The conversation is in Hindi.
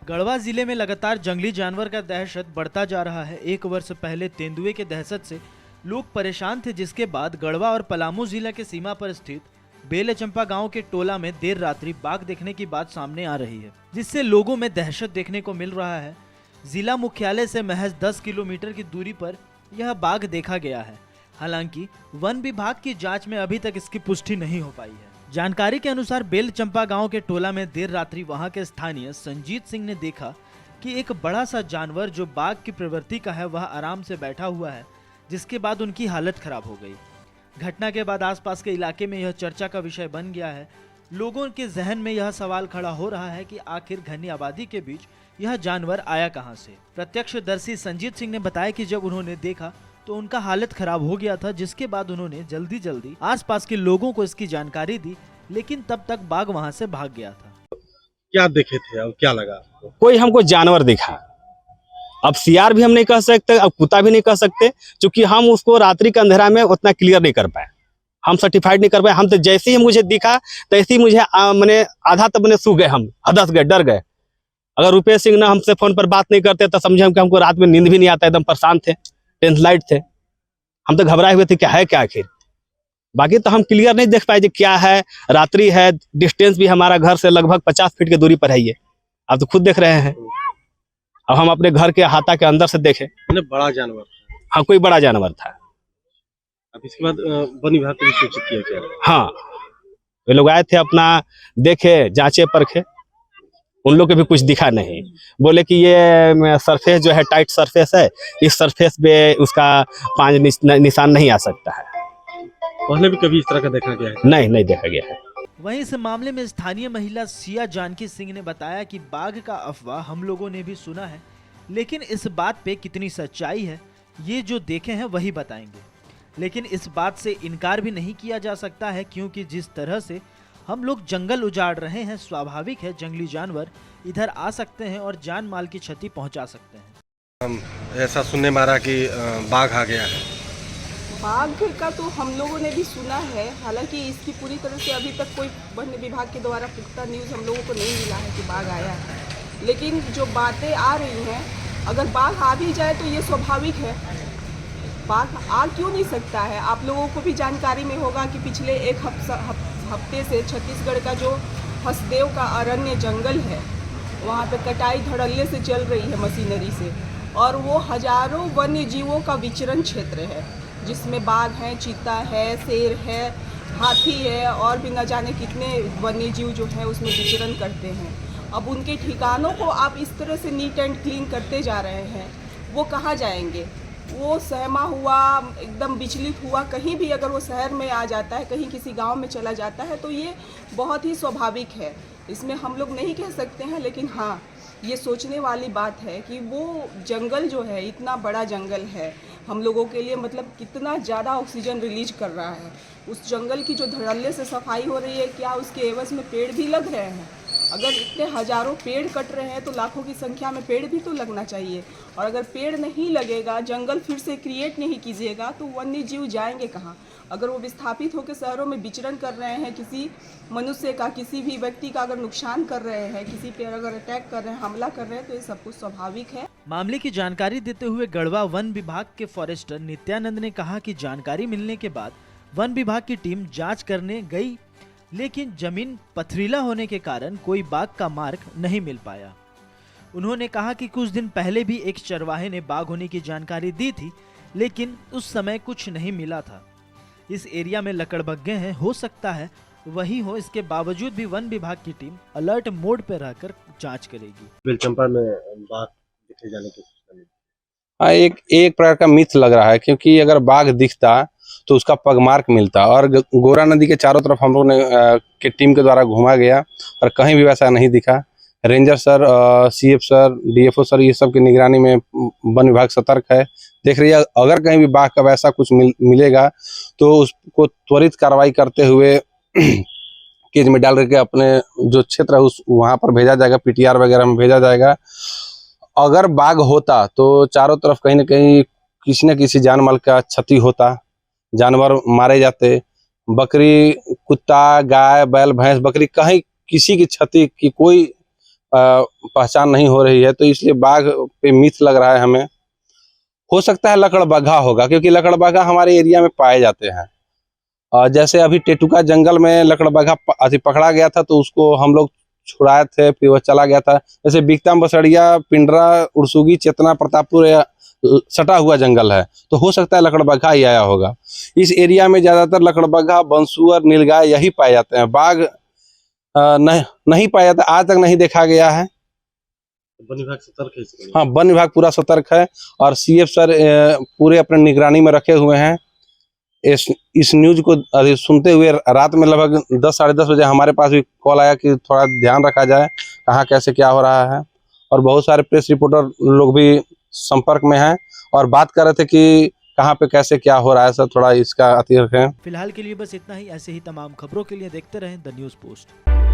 गढ़वा जिले में लगातार जंगली जानवर का दहशत बढ़ता जा रहा है। एक वर्ष पहले तेंदुए के दहशत से लोग परेशान थे, जिसके बाद गढ़वा और पलामू जिला के सीमा पर स्थित बेलचंपा गांव के टोला में देर रात्रि बाघ देखने की बात सामने आ रही है, जिससे लोगों में दहशत देखने को मिल रहा है। जिला मुख्यालय से महज 10 किलोमीटर की दूरी पर यह बाघ देखा गया है। हालांकि वन विभाग की जांच में अभी तक इसकी पुष्टि नहीं हो पाई है। जानकारी के अनुसार बेलचंपा गांव के टोला में देर रात्रि वहां के स्थानीय संजीत सिंह ने देखा कि एक बड़ा सा जानवर जो बाघ की प्रवृत्ति का है वह आराम से बैठा हुआ है, जिसके बाद उनकी हालत खराब हो गई। घटना के बाद आसपास के इलाके में यह चर्चा का विषय बन गया है। लोगों के जहन में यह सवाल खड़ा हो रहा है कि आखिर घनी आबादी के बीच यह जानवर आया कहां से। प्रत्यक्षदर्शी संजीत सिंह ने बताया कि जब उन्होंने देखा तो उनका हालत खराब हो गया था, जिसके बाद उन्होंने जल्दी आसपास के लोगों को इसकी जानकारी दी, लेकिन तब तक बाघ वहां से भाग गया था। क्या देखे थे और क्या लगा आपको? कोई हमको जानवर दिखा। अब सियार भी हम नहीं कह सकते, अब कुत्ता भी नहीं कह सकते, क्योंकि हम उसको रात्रि के अंधेरा में उतना क्लियर नहीं कर पाए, हम सर्टिफाइड नहीं कर पाए। हम तो जैसे ही मुझे दिखा तैसे ही मुझे मैंने आधा तक मैंने सो गए, हम हदस गए, डर गए। अगर रुपेश सिंह ने हमसे फोन पर बात नहीं करते तो समझे हम कि हमको रात में नींद भी नहीं आता, एकदम परेशान थे, टेंथ लाइट थे, हम तो घबराए हुए थे क्या है क्या आखिर। बाकी तो हम क्लियर नहीं देख पाए क्या है। रात्रि है, डिस्टेंस भी हमारा घर से लगभग 50 फीट की दूरी पर है। ये आप तो खुद देख रहे हैं। अब हम अपने घर के हाथा के अंदर से देखे, बड़ा जानवर। हाँ, कोई बड़ा जानवर था। अब इसके बाद वन विभाग को भी सूचित किया गया? हाँ, वे लोग आए थे, अपना देखे, जांचे परखे, उन लोग के भी कुछ दिखा नहीं। बोले कि ये सरफेस जो है टाइट सरफेस है, इस सरफेस पे उसका पांच निशान नहीं आ सकता है। पहले भी कभी इस तरह का देखा गया है? नहीं देखा गया है। वहीं इस मामले में स्थानीय महिला सिया जानकी सिंह ने बताया कि बाघ का अफवाह हम लोगों ने भी सुना है, लेकिन इस बात पे कितनी सच्चाई है ये जो देखे हैं वही बताएंगे। लेकिन इस बात से इनकार भी नहीं किया जा सकता है, क्योंकि जिस तरह से हम लोग जंगल उजाड़ रहे हैं, स्वाभाविक है जंगली जानवर इधर आ सकते हैं और जान माल की क्षति पहुंचा सकते हैं। ऐसा सुनने में आ रहा कि बाघ आ गया है। बाघ का तो हम लोगों ने भी सुना है, हालांकि इसकी पूरी तरह से अभी तक कोई वन विभाग के द्वारा पुख्ता न्यूज़ हम लोगों को नहीं मिला है कि बाघ आया है। लेकिन जो बातें आ रही हैं, अगर बाघ आ भी जाए तो ये स्वाभाविक है, बाघ आ क्यों नहीं सकता है। आप लोगों को भी जानकारी में होगा कि पिछले एक हफ्ते से छत्तीसगढ़ का जो हसदेव का अरण्य जंगल है, वहाँ पे कटाई धड़ल्ले से चल रही है मशीनरी से, और वो हजारों वन्य जीवों का विचरण क्षेत्र है, जिसमें बाघ है, चीता है, शेर है, हाथी है, और भी न जाने कितने वन्य जीव जो है उसमें विचरण करते हैं। अब उनके ठिकानों को आप इस तरह से नीट एंड क्लीन करते जा रहे हैं, वो कहाँ जाएंगे। वो सहमा हुआ, एकदम विचलित हुआ, कहीं भी अगर वो शहर में आ जाता है, कहीं किसी गांव में चला जाता है, तो ये बहुत ही स्वाभाविक है, इसमें हम लोग नहीं कह सकते हैं। लेकिन हाँ, ये सोचने वाली बात है कि वो जंगल जो है, इतना बड़ा जंगल है हम लोगों के लिए, मतलब कितना ज़्यादा ऑक्सीजन रिलीज कर रहा है। उस जंगल की जो धड़ल्ले से सफाई हो रही है, क्या उसके एवज में पेड़ भी लग रहे हैं? अगर इतने हजारों पेड़ कट रहे हैं तो लाखों की संख्या में पेड़ भी तो लगना चाहिए। और अगर पेड़ नहीं लगेगा, जंगल फिर से क्रिएट नहीं कीजिएगा, तो वन्य जीव जाएंगे कहाँ। अगर वो विस्थापित होकर शहरों में विचरण कर रहे हैं, किसी मनुष्य का, किसी भी व्यक्ति का अगर नुकसान कर रहे हैं, किसी पे अगर अटैक कर रहे हैं, हमला कर रहे हैं, तो ये सब कुछ स्वाभाविक है। मामले की जानकारी देते हुए गढ़वा वन विभाग के फॉरेस्टर नित्यानंद ने कहा कि जानकारी मिलने के बाद वन विभाग की टीम जांच करने गई, लेकिन जमीन पथरीला होने के कारण कोई बाघ का मार्क नहीं मिल पाया। उन्होंने कहा कि कुछ दिन पहले भी एक चरवाहे ने बाघ होने की जानकारी दी थी, लेकिन उस समय कुछ नहीं मिला था। इस एरिया में लकड़बग्गे हैं, हो सकता है वही हो, इसके बावजूद भी वन विभाग की टीम अलर्ट मोड पर रहकर जांच करेगी। बेलचंपा में बाघ देखे जाने की हाँ, एक प्रकार का मिथ लग रहा है, क्योंकि अगर बाघ दिखता तो उसका पगमार्क मिलता, और गोरा नदी के चारों तरफ हम लोग ने के टीम के द्वारा घुमा गया और कहीं भी वैसा नहीं दिखा। Ranger sir, CF sir, DFO sir, ये सब की निगरानी में वन विभाग सतर्क है, देख रही है। अगर कहीं भी बाघ का वैसा कुछ मिलेगा तो उसको त्वरित कार्रवाई करते हुए केज में डाल करके अपने जो क्षेत्र है उस वहाँ पर भेजा जाएगा, पीटीआर वगैरह में भेजा जाएगा। अगर बाघ होता तो चारों तरफ कहीं ना कहीं किसी न किसी जान माल का क्षति होता, जानवर मारे जाते, बकरी, कुत्ता, गाय, बैल, भैंस, बकरी, कहीं किसी की क्षति की कोई पहचान नहीं हो रही है, तो इसलिए बाघ पे मिथ लग रहा है हमें। हो सकता है लकड़बग्घा होगा, क्योंकि लकड़बग्घा हमारे एरिया में पाए जाते हैं। और जैसे अभी टेटुका जंगल में लकड़बग्घा पकड़ा गया था, तो उसको हम लोग छुड़ाए थे, फिर वो चला गया था। जैसे बिकताम, बसड़िया, पिंडरा, उरसुगी, चेतना, प्रतापपुर सटा हुआ जंगल है, तो हो सकता है लकड़बग्घा ही आया होगा। इस एरिया में ज्यादातर लकड़बग्घा, बंसुअर, नीलगाय यही पाए जाते हैं। बाघ नहीं पाया जाता, आज तक नहीं देखा गया है। वन विभाग सतर्क है इसके लिए। हाँ, वन विभाग पूरा सतर्क है और सीएफ सर पूरे अपने निगरानी में रखे हुए हैं। इस न्यूज को सुनते हुए रात में लगभग 10 साढ़े 10 बजे हमारे पास भी कॉल आया कि थोड़ा ध्यान रखा जाए, कहाँ कैसे क्या हो रहा है। और बहुत सारे प्रेस रिपोर्टर लोग भी संपर्क में हैं और बात कर रहे थे कि कहाँ पे कैसे क्या हो रहा है। सर थोड़ा इसका अति रखें। फिलहाल के लिए बस इतना ही। ऐसे ही तमाम खबरों के लिए देखते रहें द न्यूज़ पोस्ट।